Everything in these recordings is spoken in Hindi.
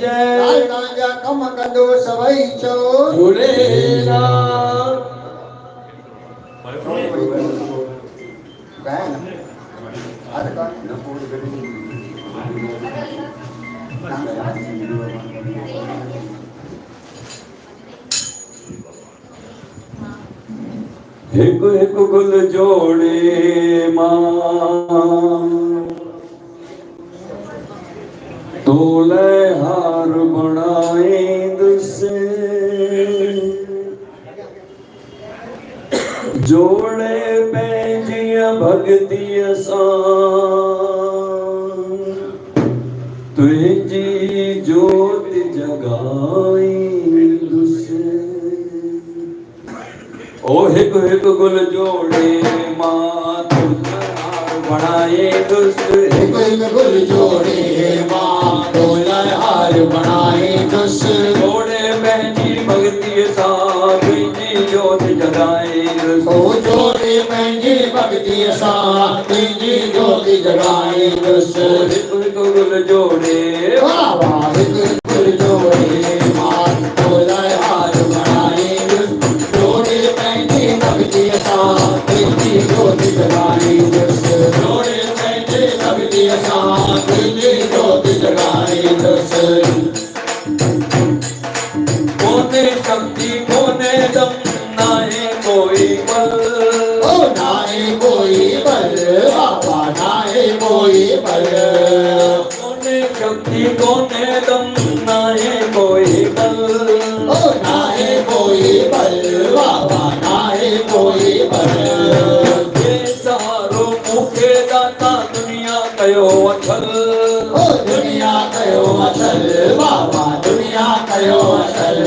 जय राजा कम कंदो सभई चो झूलेलाल हिक हिक गुल जोड़े मां तोले हार बनाए दुसे जोड़े पंहिंजीअ भॻतीअ सां तुंहिंजी जोति जगाईंदुसि ओ हिकु हिकु गुल जोड़े मां तुंहिंजा हार बणाईंदुसि हिकु हिकु गुल जोड़े मां तुंहिंजा हार बणाईंदुसि जोड़े पंहिंजी भॻतीअ सां तुंहिंजी जोति जगाईंदुसि ओ जोड़े पंहिंजी भॻतीअ सां तुंहिंजी जोति जगाईंदुसि हिकु हिकु गुल जोड़े वाह वाह हिकु हिकु गुल जोड़े मां तुंहिंजा हार बणाईंदुसि जोड़े पंहिंजी भॻतीअ सां तुंहिंजी जोति जगाईंदुसि जोड़े पंहिंजी भॻतीअ सां तुंहिंजी जोति जगाईंदुसि कोने शक्ति कोने दम नाहे कोई बल ओ नाहे कोई बल बाबा नाहे कोई बल कोने शक्ति कोने दम नाहे कोई बल ओ नाहे कोई बल बाबा नाहे कोई बल ये सहारो मूंखे दाता दुनिया कयो अथल ओ दुनिया कयो असल बाबा दुनिया कयो असल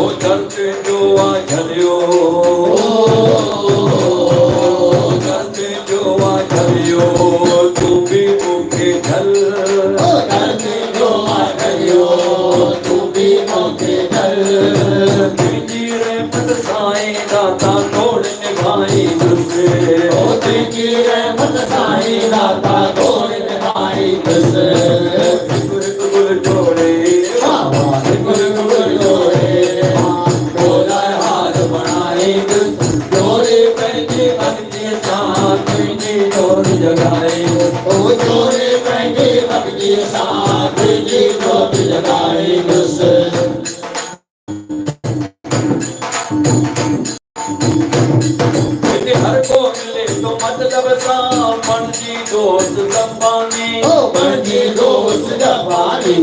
ओ धरती जो आ झलियो धरती जो आ झलियो तू भी मूंखे झल ओ धरती जो आ झलियो तू भी मूंखे झल तुंहिंजी रहमत साईं दाता तोड़ निभाईंदुसि ओ तुंहिंजी रहमत साईं दाता तोड़ निभाईंदुसि हिकु हिकु गुल जोड़े बाबा हिकु हिकु गुल जोड़े मां तुंहिंजा हार बणाईंदुसि जोड़े पंहिंजी भॻतीअ सां तुंहिंजी जोति जगाईंदुसि ओ जोड़े पंहिंजी भॻतीअ सां तुंहिंजी जोति जगाईंदुसि हिते हर को मिले तो मतिलब सां बणिजी दोस्त संभाली ओ बणिजी दोस्त जबानी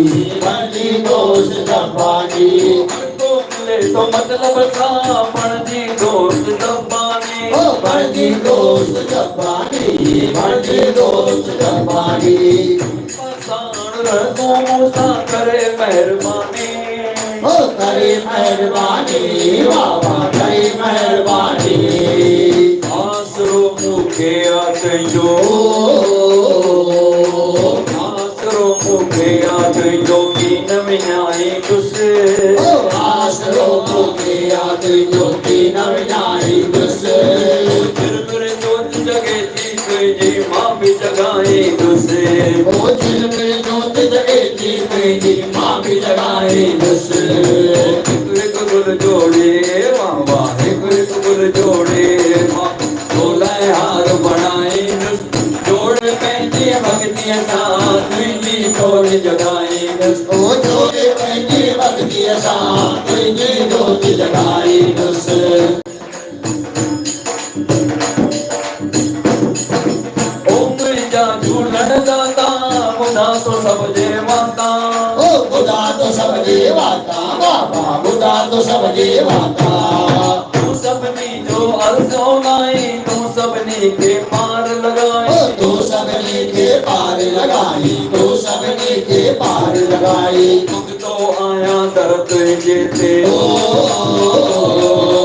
बणिजी दोस्त जबानी हर को मिले तो मतिलब सां बणिजी दोस्त संभाली ओ बणिजी दोस्त जबानी बणिजी दोस्त जबानी साण रह तूं मूंसां करे महिरबानी ओ करे महिरबानी बाबा करे महिरबानी आसरो मूंखे आ तुंहिंजो आसरो मूंखे आ तुंहिंजो कीन विञाईंदुसि ओ आसरो मूंखे आ तुंहिंजो कीन विञाईंदुसि फिर जोति जगे थी तुंहिंजी मां बि जगाईंदुसि ओ दिल में जोति जगे थी तुंहिंजी मां बि जगाईंदुसि हिकु हिकु गुल जोड़े बाबा हिकु हिकु गुल जोड़े मां तोलाए हार बणाईंदुसि जोड़ पंहिंजी भॻतीअ सां तुंहिंजी जोति जगाईंदुसि ओ जोड़े पंहिंजी भॻतीअ सां तुंहिंजी जोति जगाईंदुसि ओ मुंहिंजा झूलण दाता ॿुधा तो सभ जे माता ओ ॿुधा तो सभ जे वाता बाबा ॿुधा तो सभ जे वाता तूं सभिनी जो अर्ज़ो लाई तूं सभिनी खे पार ओ लॻाई तू सभिनी खे पार लॻाई तू सभिनी खे पार लॻाई तो आया दर तुंहिंजे ते ओ